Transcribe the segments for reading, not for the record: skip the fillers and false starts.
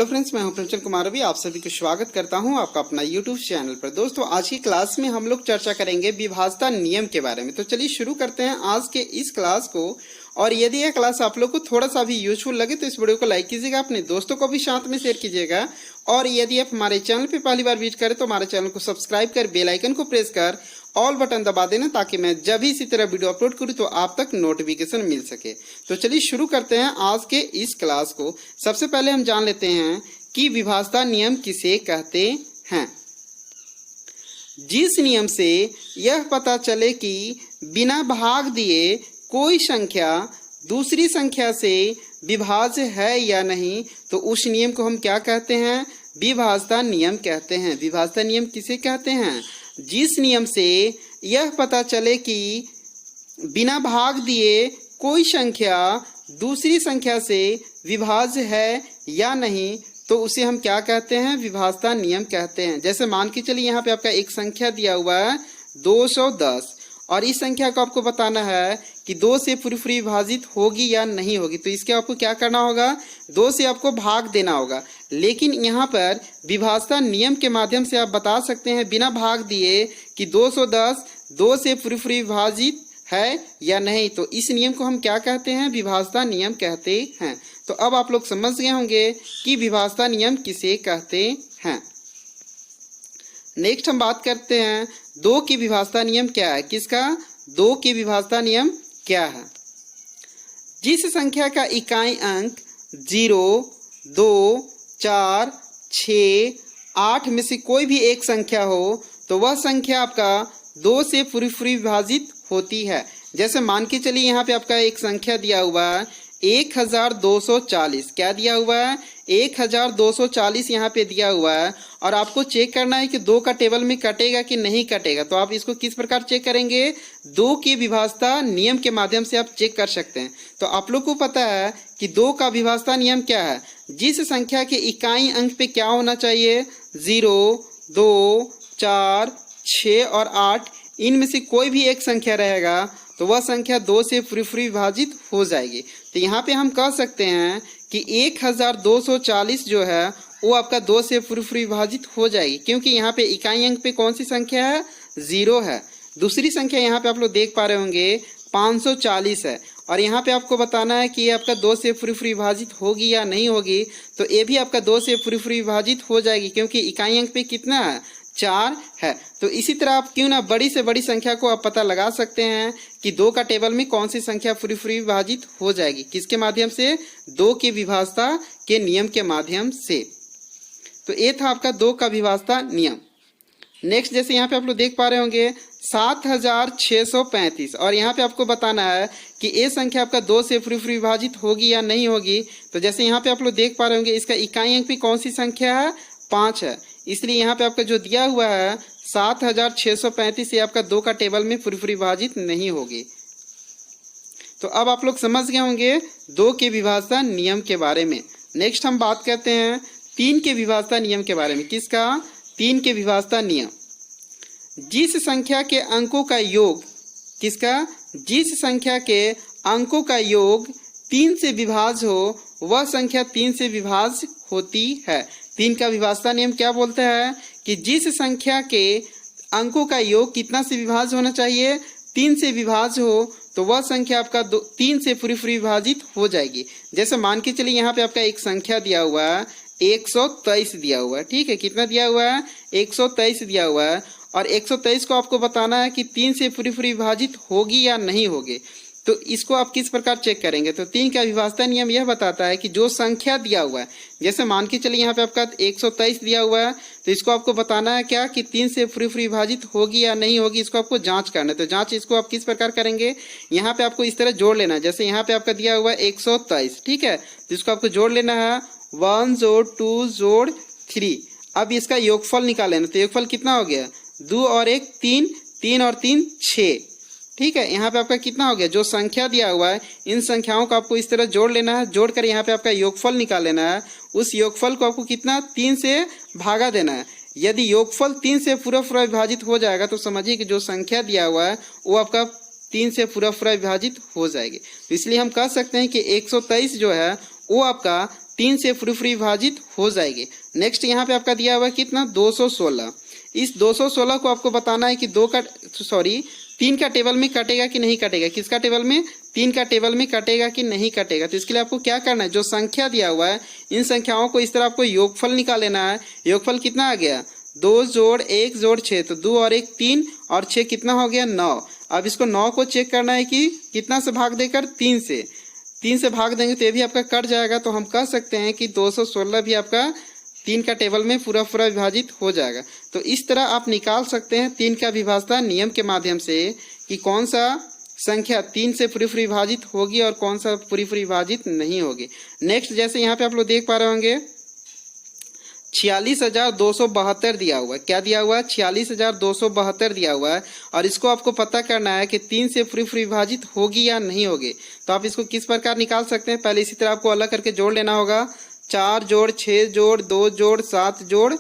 Hello friends, मैं हूं प्रेमचंद कुमार रवि। आप सभी को स्वागत करता हूं आपका अपना यूट्यूब चैनल पर। दोस्तों, आज की क्लास में हम लोग चर्चा करेंगे विभाजता नियम के बारे में। तो चलिए शुरू करते हैं आज के इस क्लास को। और यदि यह क्लास आप लोग को थोड़ा सा भी यूजफुल लगे तो इस वीडियो को लाइक कीजिएगा, अपने दोस्तों को भी साथ में शेयर कीजिएगा। और यदि आप हमारे चैनल पर पहली बार विजिट करें तो हमारे चैनल को सब्सक्राइब कर बेल आइकन को प्रेस कर ऑल बटन दबा देना, ताकि मैं जब भी इसी तरह वीडियो अपलोड करूं तो आप तक नोटिफिकेशन मिल सके। तो चलिए शुरू करते हैं आज के इस क्लास को। सबसे पहले हम जान लेते हैं कि विभाजता नियम किसे कहते हैं। जिस नियम से यह पता चले कि बिना भाग दिए कोई संख्या दूसरी संख्या से विभाज्य है या नहीं, तो उस नियम को हम क्या कहते हैं? विभाजता नियम कहते हैं। विभाजता नियम किसे कहते हैं? जिस नियम से यह पता चले कि बिना भाग दिए कोई संख्या दूसरी संख्या से विभाज्य है या नहीं, तो उसे हम क्या कहते हैं? विभाजता नियम कहते हैं। जैसे मान के चलिए यहाँ पे आपका एक संख्या दिया हुआ है 210, और इस संख्या को आपको बताना है कि 2 से पूरी विभाजित होगी या नहीं होगी। तो इसके आपको क्या करना होगा? 2 से आपको भाग देना होगा। लेकिन यहाँ पर विभाजता नियम के माध्यम से आप बता सकते हैं बिना भाग दिए कि 210 2 से पूरी विभाजित है या नहीं। तो इस नियम को हम क्या कहते हैं? विभाजता नियम कहते हैं। तो अब आप लोग समझ गए होंगे कि विभाजता नियम किसे कहते हैं। नेक्स्ट हम बात करते हैं 2 की विभाजता नियम क्या है। किसका? 2 की विभाजता नियम क्या है? जिस संख्या का इकाई अंक 0, 2, 4, 6, 8 में से कोई भी एक संख्या हो तो वह संख्या आपका 2 से पूरी विभाजित होती है। जैसे मान के चलिए यहाँ पे आपका एक संख्या दिया हुआ है 1240। क्या दिया हुआ है? 1240 यहाँ पे दिया हुआ है। और आपको चेक करना है कि 2 का टेबल में कटेगा कि नहीं कटेगा। तो आप इसको किस प्रकार चेक करेंगे? 2 की विभाजता नियम के माध्यम से आप चेक कर सकते हैं। तो आप लोग को पता है कि 2 का विभाजता नियम क्या है? जिस संख्या के इकाई अंक पे क्या होना चाहिए? 0, 2, 4, 6 और 8, इनमें से कोई भी एक संख्या रहेगा तो वह संख्या 2 से पूरी विभाजित हो जाएगी। तो यहाँ पे हम कह सकते हैं कि 1240 जो है वो आपका 2 से पूरी विभाजित हो जाएगी, क्योंकि यहाँ पे इकाई अंक पे कौन सी संख्या है? 0 है। दूसरी संख्या यहाँ पे आप लोग देख पा रहे होंगे 540 है। और यहाँ पे आपको बताना है कि ये आपका 2 से पूरी विभाजित होगी या नहीं होगी। तो ये भी आपका 2 से पूरी विभाजित हो जाएगी, क्योंकि इकाई अंक पे कितना है? 4 है। तो इसी तरह आप क्यों ना बड़ी से बड़ी संख्या को आप पता लगा सकते हैं कि 2 का टेबल में कौन सी संख्या पूरी विभाजित हो जाएगी। किसके माध्यम से? 2 की विभाजता के नियम के माध्यम से। तो ये था आपका 2 का विभाजता नियम। नेक्स्ट जैसे यहाँ पे आप लोग देख पा रहे होंगे 7635, और यहाँ पे आपको बताना है कि ये संख्या आपका 2 से पूरी विभाजित होगी या नहीं होगी। तो जैसे यहाँ पे आप लोग देख पा रहे होंगे इसका इकाई अंक भी कौन सी संख्या है? 5 है। इसलिए यहाँ पे आपका जो दिया हुआ है 7635 ये आपका 2 का टेबल में पूरी विभाजित नहीं होगी। तो अब आप लोग समझ गए होंगे 2 के विभाजता नियम के बारे में। नेक्स्ट हम बात करते हैं 3 के विभाजता नियम के बारे में। किसका? 3 के विभाजता नियम। जिस संख्या के अंकों का योग, किसका? जिस संख्या के अंकों का योग 3 से विभाज्य हो वह संख्या 3 से विभाज्य होती है। 3 का विभाजता नियम क्या बोलता है कि जिस संख्या के अंकों का योग कितना से विभाज्य होना चाहिए? 3 से विभाज्य हो तो वह संख्या आपका 3 से पूरी विभाजित हो जाएगी। जैसे मान के चलिए यहाँ पे आपका एक संख्या दिया हुआ है 123 दिया हुआ है। ठीक है, कितना दिया हुआ है? 123 दिया हुआ है। और 123 को आपको बताना है कि 3 से पूरी विभाजित होगी या नहीं होगी। तो इसको आप किस प्रकार चेक करेंगे? तो 3 का विभाजता नियम यह बताता है कि जो संख्या दिया हुआ है, जैसे मान के चलिए यहाँ पे आपका 123 दिया हुआ है, तो इसको आपको बताना है क्या कि 3 से पूरी विभाजित होगी या नहीं होगी। इसको आपको जांच करना है। तो जांच इसको आप किस प्रकार करेंगे? यहाँ पे आपको इस तरह जोड़ लेना है। जैसे यहाँ पे आपका दिया हुआ है 123, ठीक है, तो इसको आपको जोड़ लेना है 1 जोड़ 2 जोड़ 3। अब इसका योगफल निकाल लेना। तो योगफल कितना हो गया? 2 और 1 3, 3 और 3 6। ठीक है, यहाँ पे आपका कितना हो गया? जो संख्या दिया हुआ है इन संख्याओं को आपको इस तरह जोड़ लेना है। जोड़कर यहाँ पे आपका योगफल निकाल लेना है। उस योगफल को आपको कितना? 3 से भागा देना है। यदि योगफल 3 से पूरा विभाजित हो जाएगा तो समझिए कि जो संख्या दिया हुआ है वो आपका 3 से पूरा विभाजित हो जाएगी। तो इसलिए हम कह सकते हैं कि 123 जो है वो आपका 3 से पूरी पूरी विभाजित हो जाएगी। नेक्स्ट यहाँ पे आपका दिया हुआ है कितना 216। इस 216 को आपको बताना है कि 3 का टेबल में कटेगा कि नहीं कटेगा। किसका टेबल में? 3 का टेबल में कटेगा कि नहीं कटेगा। तो इसके लिए आपको क्या करना है, जो संख्या दिया हुआ है इन संख्याओं को इस तरह आपको योगफल निकाल लेना है। योगफल कितना आ गया 2 जोड़ 1 जोड़ 6, तो 2 और 1 3 और 6 कितना हो गया 9। अब इसको 9 को चेक करना है कि कितना से भाग देकर 3 से भाग देंगे तो ये भी आपका कट जाएगा। तो हम कह सकते हैं कि 216 भी आपका 3 का टेबल में पूरा पूरा विभाजित हो जाएगा। तो इस तरह आप निकाल सकते हैं 3 का विभाजता नियम के माध्यम से कि कौन सा संख्या 3 से पूरी पूरी विभाजित होगी और कौन सा पूरी पूरी विभाजित नहीं होगी। नेक्स्ट जैसे यहाँ पे आप लोग देख पा रहे होंगे 46,272 दिया हुआ है। क्या दिया हुआ है? 46,272 दिया हुआ है और इसको आपको पता करना है कि 3 से पूरी पूरी विभाजित होगी या नहीं होगी। तो आप इसको किस प्रकार निकाल सकते हैं, पहले इसी तरह आपको अलग करके जोड़ लेना होगा। 4 जोड़ 6 जोड़ 2 जोड़ 7 जोड़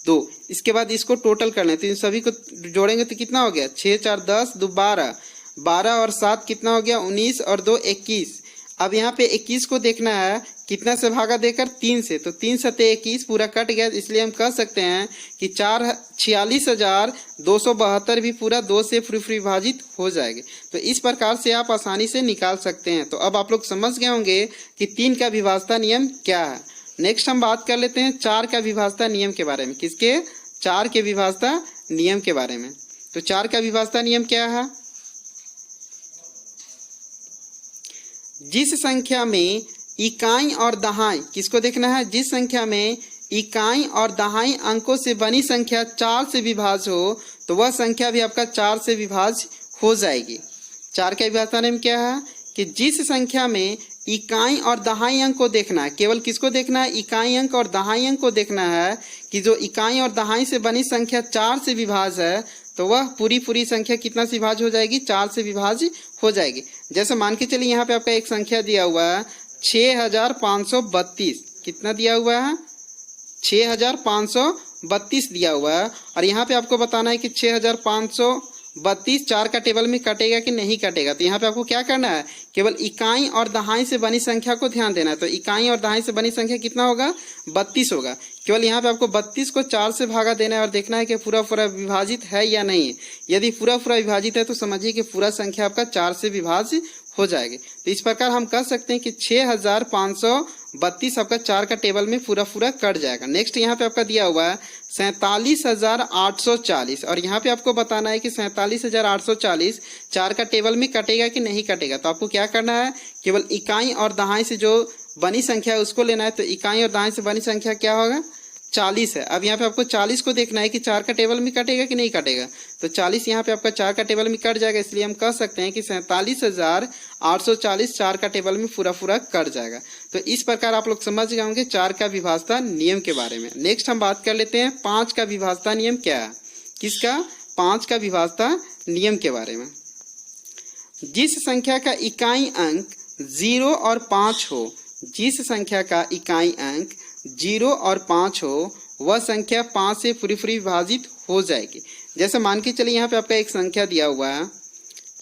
2, इसके बाद इसको टोटल कर लें। तो इन सभी को जोड़ेंगे तो कितना हो गया 6 4 10 2 12, 12 और 7 कितना हो गया 19 और 2 21। अब यहाँ पे 21 को देखना है कितना से भागा देकर 3 से, तो 3 सते 21 पूरा कट गया। इसलिए हम कह सकते हैं कि 46,272 भी पूरा 2 से पूरी पूरी विभाजित हो जाएगी। तो इस प्रकार से आप आसानी से निकाल सकते हैं। तो अब आप लोग समझ गए होंगे कि 3 का विभाजता नियम क्या है। नेक्स्ट हम बात कर लेते हैं 4 का विभाजता नियम के बारे में। किसके? 4 के विभाजता नियम के बारे में। तो 4 का विभाजता नियम क्या है? जिस संख्या में इकाई और दहाई, किसको देखना है? जिस संख्या में इकाई और दहाई अंकों से बनी संख्या 4 से विभाज्य हो तो वह संख्या भी आपका 4 से विभाज्य हो जाएगी। 4 का विभाजता नियम क्या है कि जिस संख्या में इकाई और दहाई अंक को देखना है, केवल किसको देखना है? इकाई अंक और दहाई अंक को देखना है कि जो इकाई और दहाई से बनी संख्या 4 से विभाज्य है तो वह पूरी पूरी संख्या कितना से विभाज्य हो जाएगी? 4 से विभाज्य हो जाएगी। जैसे मान के चलिए यहाँ पे आपका एक संख्या दिया हुआ है 6,532। कितना दिया हुआ है? 6,532 दिया हुआ है और यहाँ पे आपको बताना है कि 6,532 4 का टेबल में कटेगा कि नहीं कटेगा। तो यहाँ पे आपको क्या करना है, केवल इकाई और दहाई से बनी संख्या को ध्यान देना है। तो इकाई और दहाई से बनी संख्या कितना होगा? 32 होगा। केवल यहाँ पे आपको 32 को 4 से भागा देना है और देखना है कि पूरा पूरा विभाजित है या नहीं है। यदि पूरा पूरा विभाजित है तो समझिए कि पूरा संख्या आपका 4 से विभाज्य हो जाएगी। तो इस प्रकार हम कह सकते हैं कि 6,532 आपका 4 का टेबल में पूरा पूरा कट जाएगा। नेक्स्ट यहाँ पे आपका दिया हुआ है 47,840 और यहाँ पे आपको बताना है कि 47,840 4 का टेबल में कटेगा कि नहीं कटेगा। तो आपको क्या करना है, केवल इकाई और दहाई से जो बनी संख्या है उसको लेना है। तो इकाई और दहाई से बनी संख्या क्या होगा? 40 है। अब यहाँ पे आपको 40 को देखना है कि 4 का टेबल में कटेगा कि नहीं कटेगा। तो 40 यहाँ पे आपका 4 का टेबल में कट जाएगा। इसलिए हम कह सकते हैं कि 47,840 4 का टेबल में पूरा पूरा कट जाएगा। तो इस प्रकार आप लोग समझ गए होंगे 4 का विभाजता नियम के बारे में। नेक्स्ट हम बात कर लेते हैं 5 का विभाजता नियम क्या है। किसका? 5 का विभाजता नियम के बारे में। जिस संख्या का इकाई अंक 0 और 5 हो, जिस संख्या का इकाई अंक 0 और 5 हो वह संख्या 5 से पूरी पूरी विभाजित हो जाएगी। जैसे मान के चलिए यहाँ पे आपका एक संख्या दिया हुआ है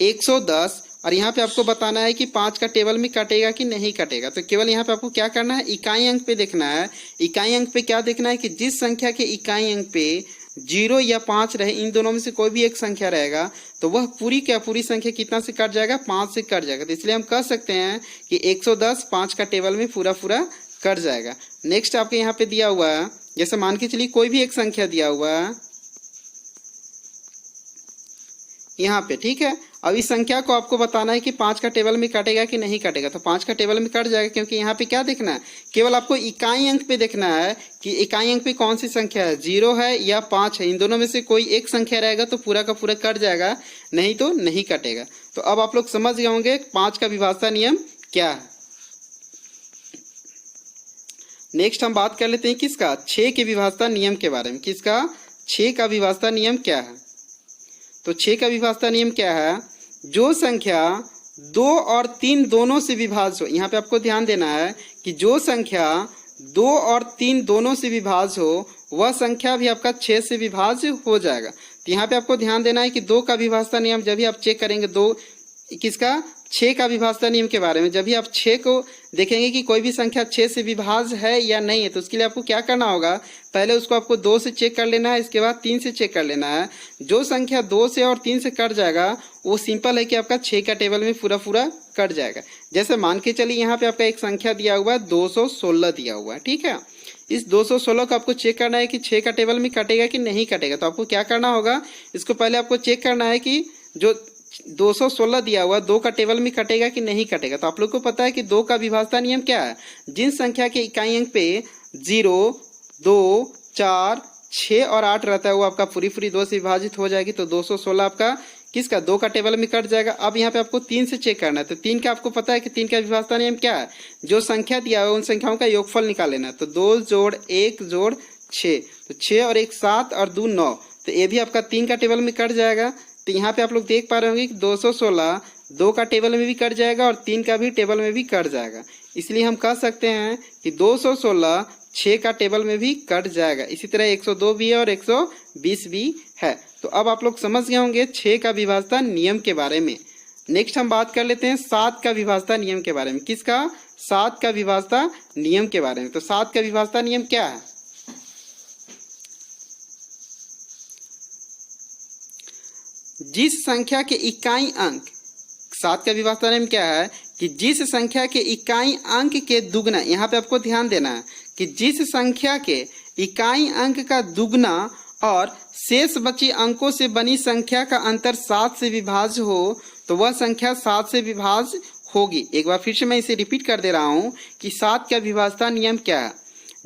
110 और यहाँ पे आपको बताना है कि 5 का टेबल में कटेगा कि नहीं कटेगा। तो केवल यहाँ पे आपको क्या करना है, इकाई अंक पे देखना है। इकाई अंक पे क्या देखना है कि जिस संख्या के इकाई अंक पे 0 या 5 रहे, इन दोनों में से कोई भी एक संख्या रहेगा तो वह पूरी क्या पूरी संख्या कितना से कट जाएगा? 5 से कट जाएगा। तो इसलिए हम कह सकते हैं कि 110 5 का टेबल में पूरा पूरा कट जाएगा। नेक्स्ट आपके यहाँ पे दिया हुआ है, जैसे मान के चलिए कोई भी एक संख्या दिया हुआ है यहाँ पे, ठीक है। अब इस संख्या को आपको बताना है कि 5 का टेबल में कटेगा कि नहीं कटेगा। तो 5 का टेबल में कट जाएगा क्योंकि यहाँ पे क्या देखना है, केवल आपको इकाई अंक पे देखना है कि इकाई अंक पे कौन सी संख्या है, 0 है या 5 है। इन दोनों में से कोई एक संख्या रहेगा तो पूरा का पूरा कट जाएगा, नहीं तो नहीं कटेगा। तो अब आप लोग समझ गए होंगे 5 का विभाजता नियम क्या है। नेक्स्ट हम बात कर लेते हैं किसका? 6 के विभाजता नियम के बारे में। किसका? 6 का विभाजता नियम क्या है। तो 6 का विभाजता नियम क्या है, जो संख्या 2 और 3 दोनों से विभाज्य हो। यहाँ पे आपको ध्यान देना है कि जो संख्या 2 और 3 दोनों से विभाज्य हो वह संख्या भी आपका 6 से विभाज्य हो जाएगा। तो यहाँ पे आपको ध्यान देना है कि 2 का विभाजता नियम जब भी आप चेक करेंगे, 2 किसका? 6 का विभाज्यता नियम के बारे में। जब भी आप 6 को देखेंगे कि कोई भी संख्या 6 से विभाज्य है या नहीं है, तो उसके लिए आपको क्या करना होगा, पहले उसको आपको 2 से चेक कर लेना है, इसके बाद 3 से चेक कर लेना है। जो संख्या 2 से और 3 से कट जाएगा वो सिंपल है कि आपका 6 का टेबल में पूरा पूरा कट जाएगा। जैसे मान के चलिए यहाँ पे आपका एक संख्या दिया हुआ है 216 दिया हुआ है, ठीक है। इस 216 को आपको चेक करना है कि 6 का टेबल में कटेगा कि नहीं कटेगा। तो आपको क्या करना होगा, इसको पहले आपको चेक करना है कि जो 216 दिया हुआ 2 का टेबल में कटेगा कि नहीं कटेगा। तो आप लोग को पता है कि 2 का विभाज्यता नियम क्या है, जिन संख्या के इकाई अंक पे 0, 2, 4, 6 और 8 रहता है वो आपका पूरी 2 से विभाजित हो जाएगी। तो 216 आपका किसका 2 का टेबल में कट जाएगा। अब यहाँ पे आपको 3 से चेक करना है। तो 3 का आपको पता है कि 3 का विभाज्यता नियम क्या है, जो संख्या दिया हुआ है उन संख्याओं का योगफल निकाल लेना है। तो 2 जोड़ 1 जोड़ 6, तो 6 और 1 7 और 2 9, तो ये भी आपका 3 का टेबल में कट जाएगा। तो यहाँ पे आप लोग देख पा रहे होंगे कि 216 2 का टेबल में भी कट जाएगा और 3 का भी टेबल में भी कट जाएगा। इसलिए हम कह सकते हैं कि 216 6 का टेबल में भी कट जाएगा। इसी तरह 102 भी है और 120 भी है। तो अब आप लोग समझ गए होंगे 6 का विभाज्यता नियम के बारे में। नेक्स्ट हम बात कर लेते हैं 7 का विभाज्यता नियम के बारे में। किसका, 7 का विभाज्यता नियम के बारे में। तो 7 का विभाज्यता नियम क्या है, जिस संख्या के इकाई अंक, 7 का विभाज्यता नियम क्या है कि जिस संख्या के इकाई अंक के दुगना, यहाँ पे आपको ध्यान देना है कि जिस संख्या के इकाई अंक का दुगना और शेष बची अंकों से बनी संख्या का अंतर 7 से विभाज्य हो तो वह संख्या 7 से विभाज्य होगी। एक बार फिर से मैं इसे रिपीट कर दे रहा हूं कि 7 का विभाज्यता नियम क्या है,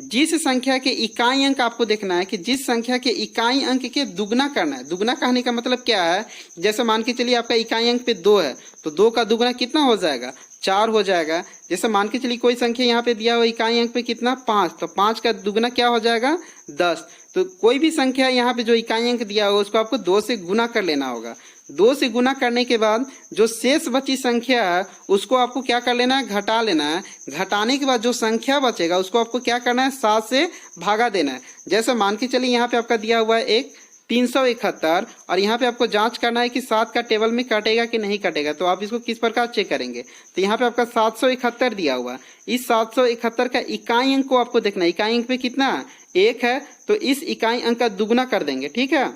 जिस संख्या के इकाई अंक आपको देखना है कि जिस संख्या के इकाई अंक के दुगना करना है। दुगना कहने का मतलब क्या है, जैसे मान के चलिए आपका इकाई अंक पे 2 है तो 2 का दुगना कितना हो जाएगा, 4 हो जाएगा। जैसे मान के चलिए कोई संख्या यहाँ पे दिया हुआ इकाई अंक पे कितना 5, तो 5 का दुगना क्या हो जाएगा 10। तो कोई भी संख्या यहाँ पे जो इकाई अंक दिया हुआ उसको आपको 2 से गुना कर लेना होगा। 2 से गुना करने के बाद जो शेष बची संख्या है उसको आपको क्या कर लेना है, घटा लेना है। घटाने के बाद जो संख्या बचेगा उसको आपको क्या करना है, 7 से भागा देना है। जैसे मान के चलिए यहाँ पे आपका दिया हुआ है एक 371 और यहाँ पे आपको जांच करना है कि 7 का टेबल में कटेगा कि नहीं कटेगा। तो आप इसको किस प्रकार चेक करेंगे, तो यहाँ पे आपका 771 दिया हुआ, इस 771 का इकाई अंक को आपको देखना है। इकाई अंक पे कितना 1 है तो इस इकाई अंक का दुगना कर देंगे, ठीक है।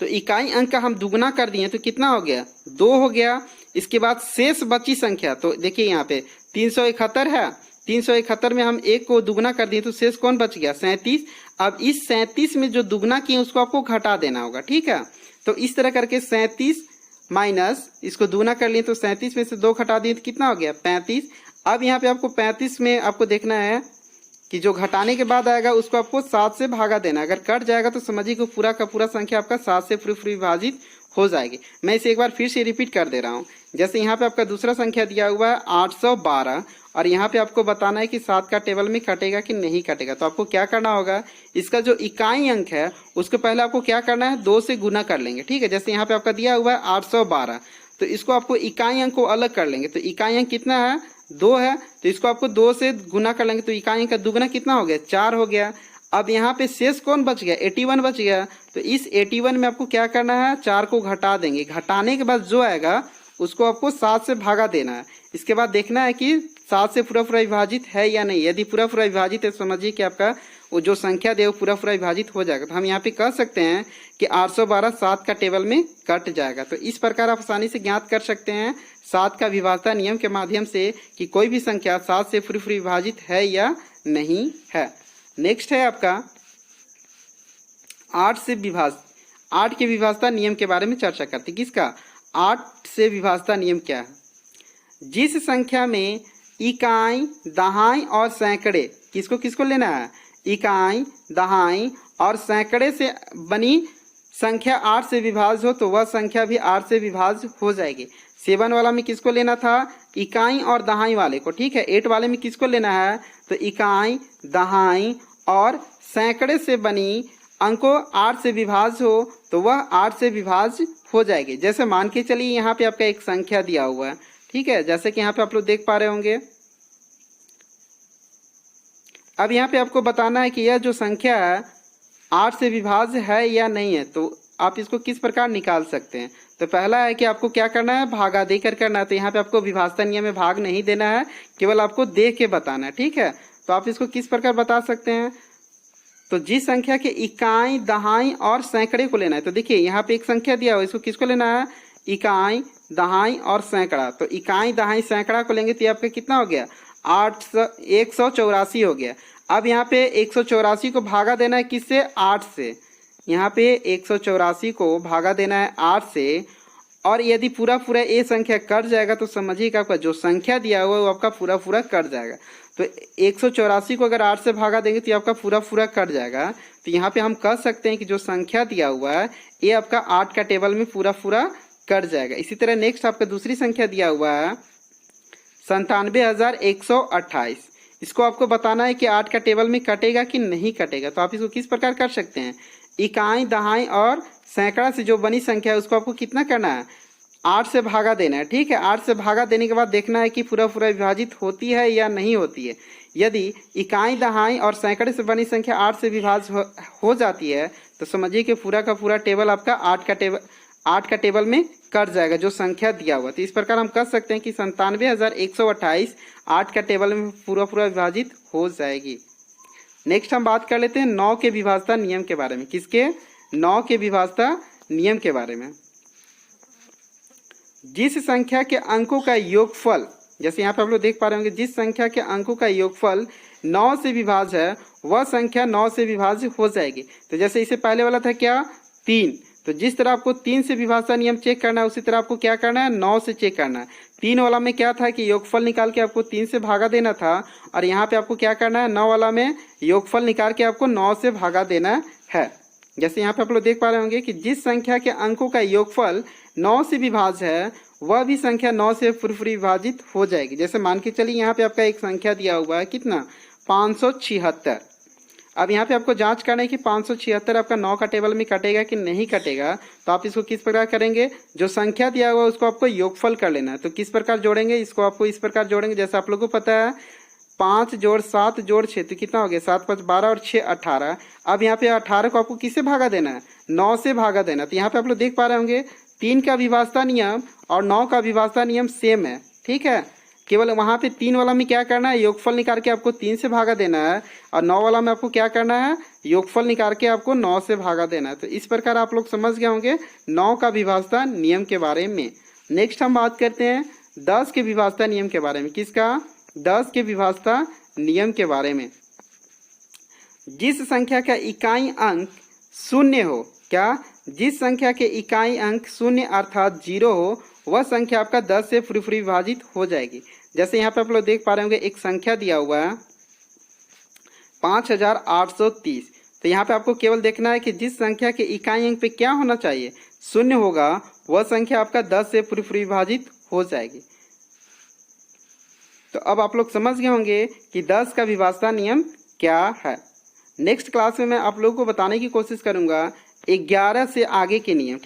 तो इकाई अंक का हम दुगना कर दिए तो कितना हो गया 2 हो गया। इसके बाद शेष बची संख्या, तो देखिए यहाँ पे 371 है, 371 में हम 1 को दुगना कर दिए तो शेष कौन बच गया 37। अब इस 37 में जो दुगना किए उसको आपको घटा देना होगा, ठीक है। तो इस तरह करके 37 माइनस इसको दुगना कर लिए तो 37 में से 2 घटा दिए तो कितना हो गया 35। अब यहाँ पे आपको 35 में आपको देखना है कि जो घटाने के बाद आएगा उसको आपको 7 से भागा देना। अगर कट जाएगा तो समझिए कि पूरा का पूरा संख्या आपका 7 से पूरी विभाजित हो जाएगी। मैं इसे एक बार फिर से रिपीट कर दे रहा हूँ। जैसे यहाँ पे आपका दूसरा संख्या दिया हुआ है 812 और यहाँ पे आपको बताना है कि 7 का टेबल में कटेगा कि नहीं कटेगा। तो आपको क्या करना होगा, इसका जो इकाई अंक है उसको पहले आपको क्या करना है 2 से गुना कर लेंगे, ठीक है। जैसे यहाँ पे आपका दिया हुआ है 812 तो इसको आपको इकाई अंक को अलग कर लेंगे। तो इकाई अंक कितना है 2 है तो इसको आपको 2 से गुना कर लेंगे तो इकाई अंक का दुगना कितना हो गया 4 हो गया। अब यहाँ पे शेष कौन बच गया 81 बच गया। तो इस 81 में आपको क्या करना है 4 को घटा देंगे। घटाने के बाद जो आएगा उसको आपको 7 से भागा देना है। इसके बाद देखना है कि 7 से पूरा विभाजित है या नहीं। यदि पूरा विभाजित है समझिए कि आपका वो जो संख्या दे वो पूरा विभाजित हो जाएगा। तो हम यहाँ पे कह सकते हैं कि 812 7 का टेबल में कट जाएगा। तो इस प्रकार आप आसानी से ज्ञात कर सकते हैं 7 का विभाज्यता नियम के माध्यम से कि कोई भी संख्या 7 से पूरी विभाजित है या नहीं है। नेक्स्ट है आपका 8 के विभाज्यता नियम के बारे में चर्चा करते हैं। किसका 8 से विभाज्यता नियम क्या है, जिस संख्या में इकाई दहाई और सैकड़े, किसको किसको लेना है इकाई दहाई और सैकड़े से बनी संख्या 8 से विभाज्य हो तो वह संख्या भी 8 से विभाज्य हो जाएगी। 7 वाला में किसको लेना था इकाई और दहाई वाले को, ठीक है। 8 वाले में किसको लेना है तो इकाई दहाई और सैकड़े से बनी अंकों 8 से विभाज्य हो तो वह 8 से विभाज्य हो जाएगी। जैसे मान के चलिए यहाँ पे आपका एक संख्या दिया हुआ है, ठीक है, जैसे कि यहाँ पे आप लोग देख पा रहे होंगे। अब यहाँ पे आपको बताना है कि यह जो संख्या है 8 से विभाज्य है या नहीं है। तो आप इसको किस प्रकार निकाल सकते हैं, तो पहला है कि आपको क्या करना है, भागा देकर करना है। तो यहाँ पे आपको विभाजता नियम में भाग नहीं देना है, केवल आपको देख के बताना है, ठीक है। तो आप इसको किस प्रकार बता सकते हैं, तो जिस संख्या के इकाई, दहाई और सैकड़े को लेना है। तो देखिए यहाँ पे एक संख्या दिया हुआ है, इसको किसको लेना है, इकाई, दहाई और सैकड़ा। तो इकाई, दहाई, सैकड़ा को लेंगे तो ये आपका कितना हो गया, 184 हो गया। अब यहाँ पे 184 को भागा देना है किससे, 8 से। यहाँ पे 184 को भागा देना है 8 से, और यदि पूरा पूरा ये संख्या कट जाएगा तो समझिएगा आपका जो संख्या दिया हुआ है वो आपका पूरा पूरा कट जाएगा। तो 184 को अगर 8 से भागा देंगे तो ये आपका पूरा पूरा कट जाएगा। तो यहाँ पे हम कह सकते हैं कि जो संख्या दिया हुआ है ये आपका 8 का टेबल में पूरा पूरा कट जाएगा। इसी तरह नेक्स्ट आपका दूसरी संख्या दिया हुआ है 97,128। इसको आपको बताना है कि 8 का टेबल में कटेगा कि नहीं कटेगा। तो आप इसको किस प्रकार कर सकते हैं, इकाई, दहाई और सैकड़ा से जो बनी संख्या है उसको आपको कितना करना है, 8 से भागा देना है, ठीक है। 8 से भागा देने के बाद देखना है कि पूरा पूरा विभाजित होती है या नहीं होती है। यदि इकाई, दहाई और सैकड़े से बनी संख्या 8 से विभाजित हो जाती है तो समझिए कि पूरा का पूरा टेबल आपका 8 का टेबल में कट जाएगा जो संख्या दिया हुआ। तो इस प्रकार हम कह सकते हैं कि 97,128 8 का टेबल में पूरा पूरा विभाजित हो जाएगी। नेक्स्ट हम बात कर लेते हैं 9 के विभाजता नियम के बारे में। किसके, 9 के विभाजता नियम के बारे में। जिस संख्या के अंकों का योगफल, जैसे यहाँ पे आप लोग देख पा रहे होंगे, जिस संख्या के अंकों का योगफल 9 से विभाज्य है वह संख्या 9 से विभाज्य हो जाएगी। तो जैसे इससे पहले वाला था क्या, 3। तो जिस तरह आपको 3 से विभाजता नियम चेक करना है उसी तरह आपको क्या करना है, 9 से चेक करना है। 3 वाला में क्या था कि योगफल निकाल के आपको 3 से भागा देना था, और यहाँ पे आपको क्या करना है, 9 वाला में योगफल निकाल के आपको 9 से भागा देना है। जैसे यहाँ पे आप लोग देख पा रहे होंगे कि जिस संख्या के अंकों का योगफल 9 से विभाज्य है वह भी संख्या 9 से पूरी विभाजित हो जाएगी। जैसे मान के चलिए यहाँ पे आपका एक संख्या दिया हुआ है कितना, 576। अब यहाँ पे आपको जांच करना है कि 576 आपका 9 का टेबल में कटेगा कि नहीं कटेगा। तो आप इसको किस प्रकार करेंगे, जो संख्या दिया हुआ है उसको आपको योगफल कर लेना है। तो किस प्रकार जोड़ेंगे, इसको आपको इस प्रकार जोड़ेंगे जैसे आप लोगों को पता है 5 जोड़ 7 जोड़ 6 तो कितना हो गया, 7 5 12 और 6 18। अब यहाँ पे 18 को आपको किससे भागा देना है, 9 से भागा देना। तो यहाँ पे आप लोग देख पा रहे होंगे 3 का विभाजता नियम और 9 का विभाजता नियम सेम है, ठीक है। केवल वहाँ पे 3 वाला में क्या करना है, योगफल निकाल के आपको 3 से भागा देना है, और 9 वाला में आपको क्या करना है, योगफल निकाल के आपको 9 से भागा देना है। तो इस प्रकार आप लोग समझ गए होंगे 9 का विभाजता नियम के बारे में। नेक्स्ट हम बात करते हैं 10 के विभाजता नियम के बारे में। किसका, 10 के विभाजता नियम के बारे में। जिस संख्या का इकाई अंक 0 हो, क्या, जिस संख्या के इकाई अंक 0 अर्थात 0 हो वह संख्या आपका 10 से पूरी विभाजित हो जाएगी। जैसे यहाँ पे आप लोग देख पा रहे होंगे एक संख्या दिया हुआ है 5830। तो यहाँ पे आपको केवल देखना है कि जिस संख्या के इकाई अंक पे क्या होना चाहिए, 0 होगा, वह संख्या आपका 10 से पूरी विभाजित हो जाएगी। तो अब आप लोग समझ गए होंगे कि 10 का विभाजता नियम क्या है। नेक्स्ट क्लास में मैं आप लोगों को बताने की कोशिश करूंगा 11 से आगे के नियम।